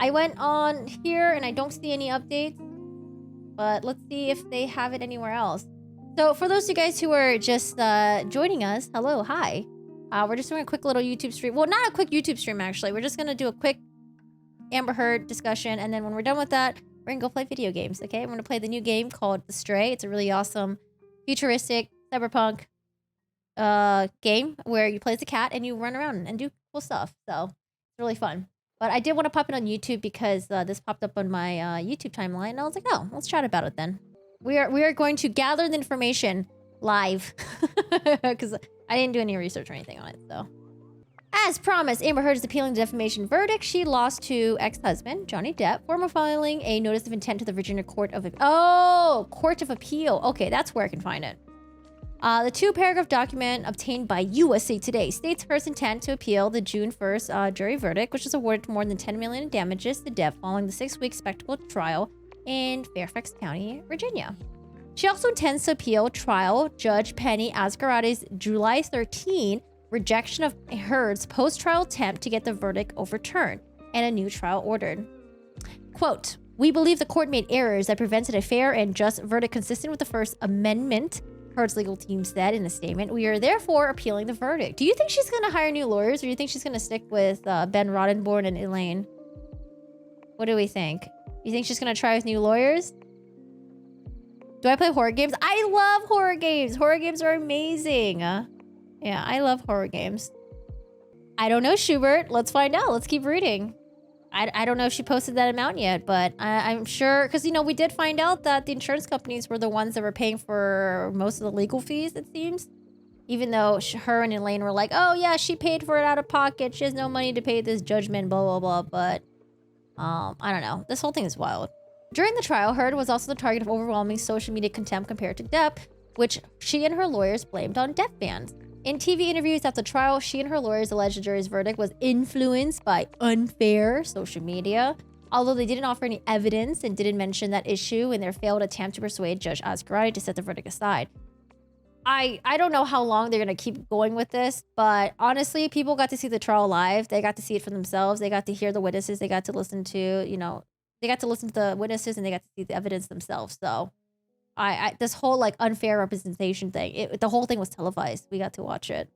I went on here and I don't see any updates, but let's see if they have it anywhere else. So for those of you guys who are just joining us, hello, hi. We're just doing a quick little YouTube stream. Well, not a quick YouTube stream, actually. We're just going to do a quick Amber Heard discussion. And then when we're done with that, we're going to go play video games, okay? We're going to play the new game called The Stray. It's a really awesome, futuristic, cyberpunk game where you play as a cat and you run around and do cool stuff. So it's really fun. But I did want to pop it on YouTube because this popped up on my YouTube timeline. And I was like, oh, let's chat about it then. We are going to gather the information live because I didn't do any research or anything on it. So, as promised, Amber Heard is appealing the defamation verdict. She lost to ex-husband Johnny Depp for filing a notice of intent to the Virginia Court of Court of Appeal. Okay, that's where I can find it. The two-paragraph document obtained by USA Today states Heard's intent to appeal the June 1st jury verdict, which was awarded more than $10 million in damages to Depp following the 6-week spectacle trial in Fairfax County, Virginia. She also intends to appeal trial Judge Penny Asgarati's July 13 rejection of Heard's post-trial attempt to get the verdict overturned and a new trial ordered. Quote, "We believe the court made errors that prevented a fair and just verdict consistent with the First Amendment," Heard's legal team said in a statement. "We are therefore appealing the verdict." Do you think she's going to hire new lawyers, or do you think she's going to stick with Ben Roddenborn and Elaine? What do we think? You think she's going to try with new lawyers? Do I play horror games? I love horror games. Horror games are amazing. Yeah, I love horror games. I don't know, Schubert. Let's find out. Let's keep reading. I don't know if she posted that amount yet, but I'm sure, because, you know, we did find out that the insurance companies were the ones that were paying for most of the legal fees, it seems. Even though her and Elaine were like, oh, yeah, she paid for it out of pocket. She has no money to pay this judgment, blah, blah, blah. But, I don't know. This whole thing is wild. During the trial, Heard was also the target of overwhelming social media contempt compared to Depp, which she and her lawyers blamed on Depp fans. In TV interviews after the trial, she and her lawyers alleged the jury's verdict was influenced by unfair social media, although they didn't offer any evidence and didn't mention that issue in their failed attempt to persuade Judge Asgarati to set the verdict aside. I don't know how long they're going to keep going with this, but honestly, people got to see the trial live. They got to see it for themselves. They got to hear the witnesses. They got to listen to, you know, they got to listen to the witnesses and they got to see the evidence themselves. So this whole like unfair representation thing, the whole thing was televised. We got to watch it.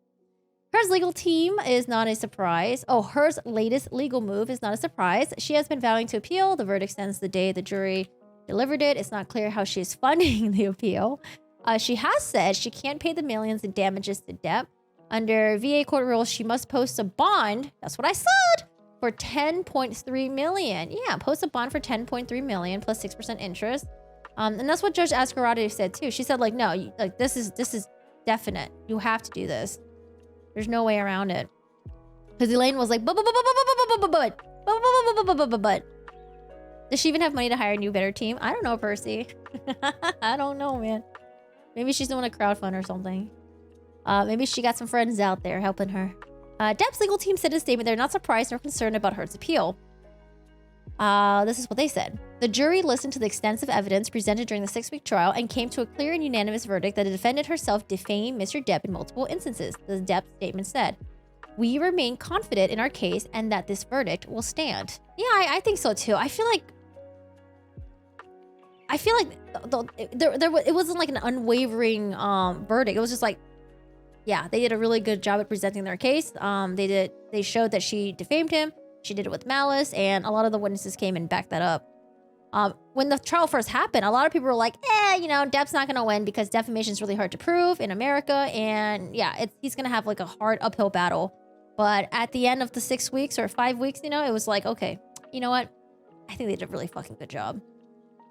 Heard's legal team is not a surprise. Oh, Heard's latest legal move is not a surprise. She has been vowing to appeal the verdict since the day the jury delivered it. It's not clear how she is funding the appeal. She has said she can't pay the millions in damages to Depp. Under VA court rules, she must post a bond. That's what I said. For $10.3 million. Yeah, post a bond for $10.3 million plus 6% interest. And that's what Judge Asgarati said too. She said, like, no, like this is definite. You have to do this. There's no way around it. Because Elaine was like, but. Does she even have money to hire a new better team? I don't know, Percy. I don't know, man. Maybe she's doing a crowdfund or something. Maybe she got some friends out there helping her. Depp's legal team said in a statement they're not surprised nor concerned about Heard's appeal. This is what they said. The jury listened to the extensive evidence presented during the 6-week trial and came to a clear and unanimous verdict that the defendant herself defamed Mr. Depp in multiple instances, the Depp statement said. We remain confident in our case and that this verdict will stand. Yeah, I think so too. I feel like it wasn't like an unwavering verdict. It was just like, yeah, they did a really good job at presenting their case. They showed that she defamed him. She did it with malice, and a lot of the witnesses came and backed that up. When the trial first happened, a lot of people were like, you know, Depp's not going to win because defamation is really hard to prove in America. And yeah, he's going to have like a hard uphill battle. But at the end of the 6 weeks or 5 weeks, you know, it was like, okay, you know what? I think they did a really fucking good job.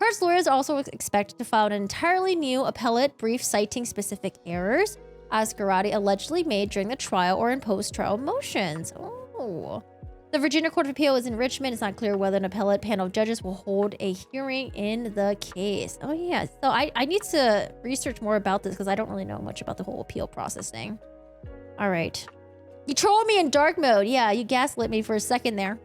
Heard's lawyers also expect to file an entirely new appellate brief citing specific errors Asgarati allegedly made during the trial or in post-trial motions. Oh. The Virginia Court of Appeal is in Richmond. It's not clear whether an appellate panel of judges will hold a hearing in the case. Oh, yeah. So I need to research more about this because I don't really know much about the whole appeal process thing. All right. You trolled me in dark mode. Yeah, you gaslit me for a second there.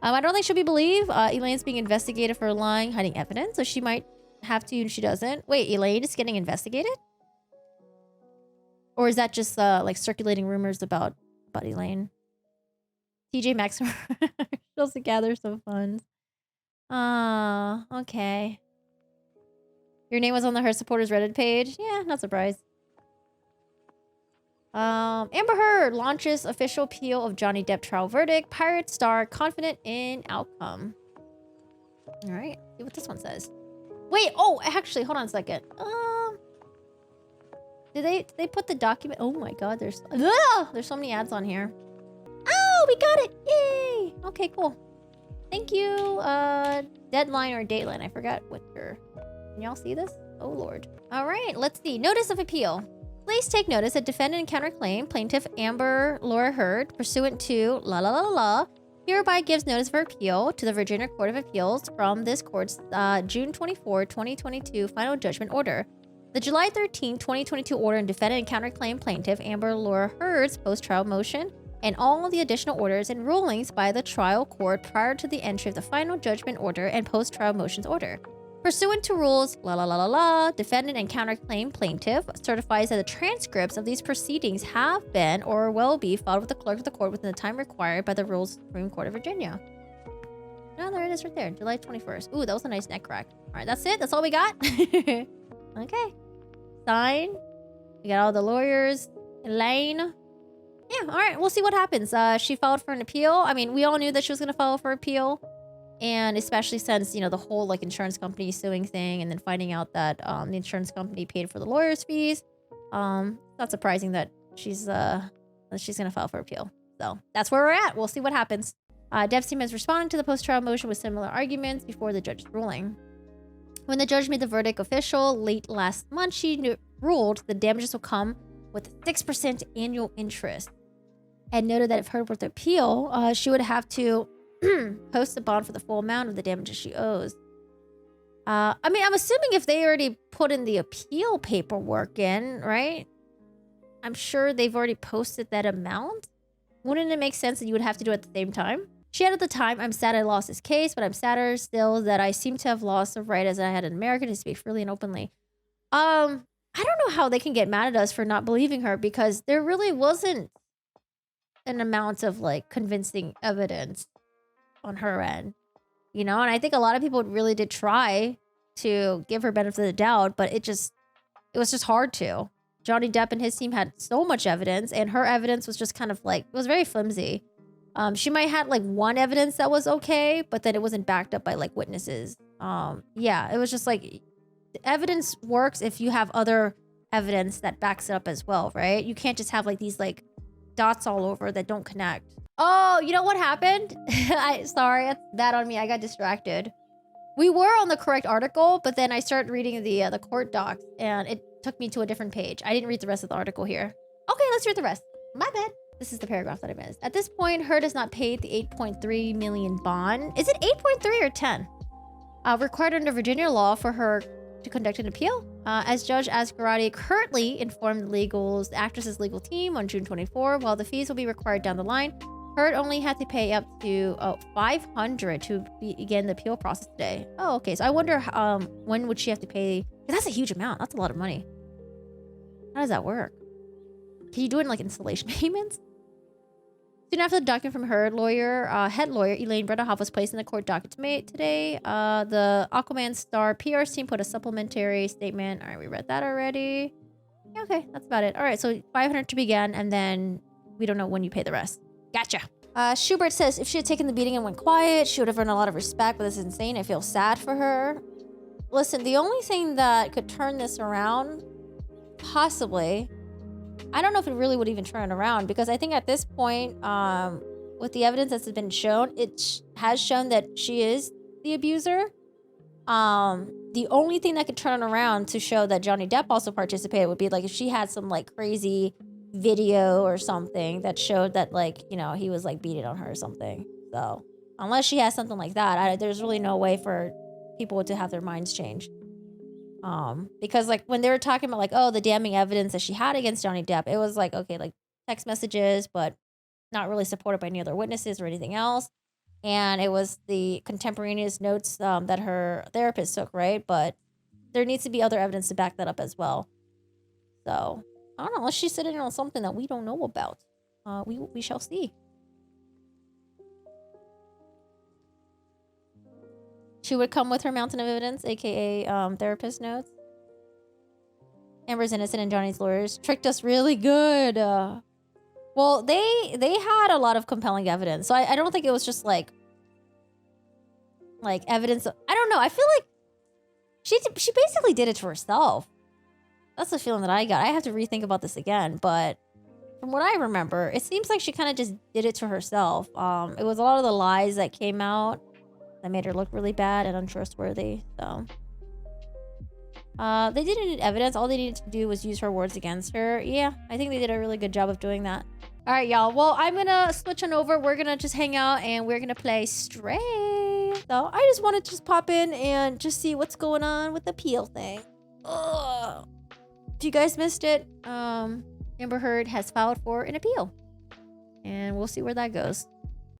I don't think she'll be believed. Elaine's being investigated for lying, hiding evidence, so she might have to and she doesn't. Wait, Elaine is getting investigated? Or is that just like circulating rumors about Elaine? TJ Maxx. Just to gather some funds. Okay. Your name was on the Her Supporters Reddit page? Yeah, not surprised. Amber Heard launches official appeal of Johnny Depp trial verdict. Pirate star confident in outcome. All right, see what this one says. Wait, oh, actually, hold on a second. Did they put the document? Oh my God, there's so many ads on here. Oh, we got it! Yay! Okay, cool. Thank you. Deadline or dateline? I forgot what your. Can y'all see this? Oh Lord. All right, let's see. Notice of appeal. Please take notice that defendant and counterclaim plaintiff Amber Laura Heard, pursuant to hereby gives notice of her appeal to the Virginia Court of Appeals from this court's June 24, 2022 final judgment order. The July 13, 2022 order in defendant and counterclaim plaintiff Amber Laura Heard's post-trial motion and all the additional orders and rulings by the trial court prior to the entry of the final judgment order and post-trial motions order. Pursuant to rules, defendant and counterclaim plaintiff certifies that the transcripts of these proceedings have been or will be filed with the clerk of the court within the time required by the rules of the Supreme Court of Virginia. Oh, there it is right there, July 21st. Ooh, that was a nice neck crack. All right, that's it? That's all we got? Okay. Sign. We got all the lawyers. Elaine. Yeah, all right, we'll see what happens. She filed for an appeal. I mean, we all knew that she was going to file for appeal. And especially since, you know, the whole, like, insurance company suing thing and then finding out that the insurance company paid for the lawyer's fees. Not surprising that she's going to file for appeal. So that's where we're at. We'll see what happens. Depp's team has responded to the post-trial motion with similar arguments before the judge's ruling. When the judge made the verdict official late last month, she ruled the damages will come with 6% annual interest and noted that if Heard were to appeal, she would have to post a bond for the full amount of the damages she owes. I mean, I'm assuming if they already put in the appeal paperwork in, right? I'm sure they've already posted that amount. Wouldn't it make sense that you would have to do it at the same time? She had at the time, I'm sad I lost this case, but I'm sadder still that I seem to have lost the right as I had in America to speak freely and openly. I don't know how they can get mad at us for not believing her because there really wasn't an amount of, like, convincing evidence on her end, you know? And I think a lot of people really did try to give her benefit of the doubt, but it was just hard to. Johnny Depp and his team had so much evidence, and her evidence was just kind of like, it was very flimsy. She might have like one evidence that was okay, but then it wasn't backed up by like witnesses. Yeah, it was just like, evidence works if you have other evidence that backs it up as well, right? You can't just have like these like dots all over that don't connect. Oh, you know what happened? Sorry, that's bad on me. I got distracted. We were on the correct article, but then I started reading the court docs, and it took me to a different page. I didn't read the rest of the article here. Okay, let's read the rest. My bad. This is the paragraph that I missed. At this point, Heard has not paid the $8.3 million bond. Is it 8.3 or 10? Required under Virginia law for her to conduct an appeal. As Judge Asgarati currently informed the actress's legal team on June 24, while the fees will be required down the line, Heard only had to pay up to $500 to begin the appeal process today. Oh, okay. So I wonder when would she have to pay? That's a huge amount. That's a lot of money. How does that work? Can you do it in like installation payments? Soon after the document from Heard, head lawyer Elaine Bredehoff was placed in the court docket today. The Aquaman star PR's team put a supplementary statement. All right, we read that already. Yeah, okay, that's about it. All right, so $500 to begin, and then we don't know when you pay the rest. Gotcha. Schubert says if she had taken the beating and went quiet, she would have earned a lot of respect, but this is insane. I feel sad for her. Listen, the only thing that could turn this around, possibly, I don't know if it really would even turn around, because I think at this point, with the evidence that's been shown, it has shown that she is the abuser. The only thing that could turn it around to show that Johnny Depp also participated would be like if she had some like crazy video or something that showed that, like, you know, he was like beating on her or something. So unless she has something like that, there's really no way for people to have their minds changed. Because like when they were talking about like, oh, the damning evidence that she had against Johnny Depp, it was like, okay, like text messages, but not really supported by any other witnesses or anything else. And it was the contemporaneous notes that her therapist took, right? But there needs to be other evidence to back that up as well. So I don't know, unless she's sitting on something that we don't know about. We shall see. She would come with her mountain of evidence, aka therapist notes. Amber's innocent and Johnny's lawyers tricked us really good. Well, they had a lot of compelling evidence, so I don't think it was just like evidence. I don't know. I feel like she basically did it to herself. That's the feeling that I got. I have to rethink about this again, but from what I remember, it seems like she kind of just did it to herself. It was a lot of the lies that came out that made her look really bad and untrustworthy. So they didn't need evidence. All they needed to do was use her words against her. Yeah, I think they did a really good job of doing that. All right, y'all. Well, I'm gonna switch on over. We're gonna just hang out and we're gonna play Stray. So I just wanted to just pop in and just see what's going on with the appeal thing. Ugh. If you guys missed it, Amber Heard has filed for an appeal, and we'll see where that goes.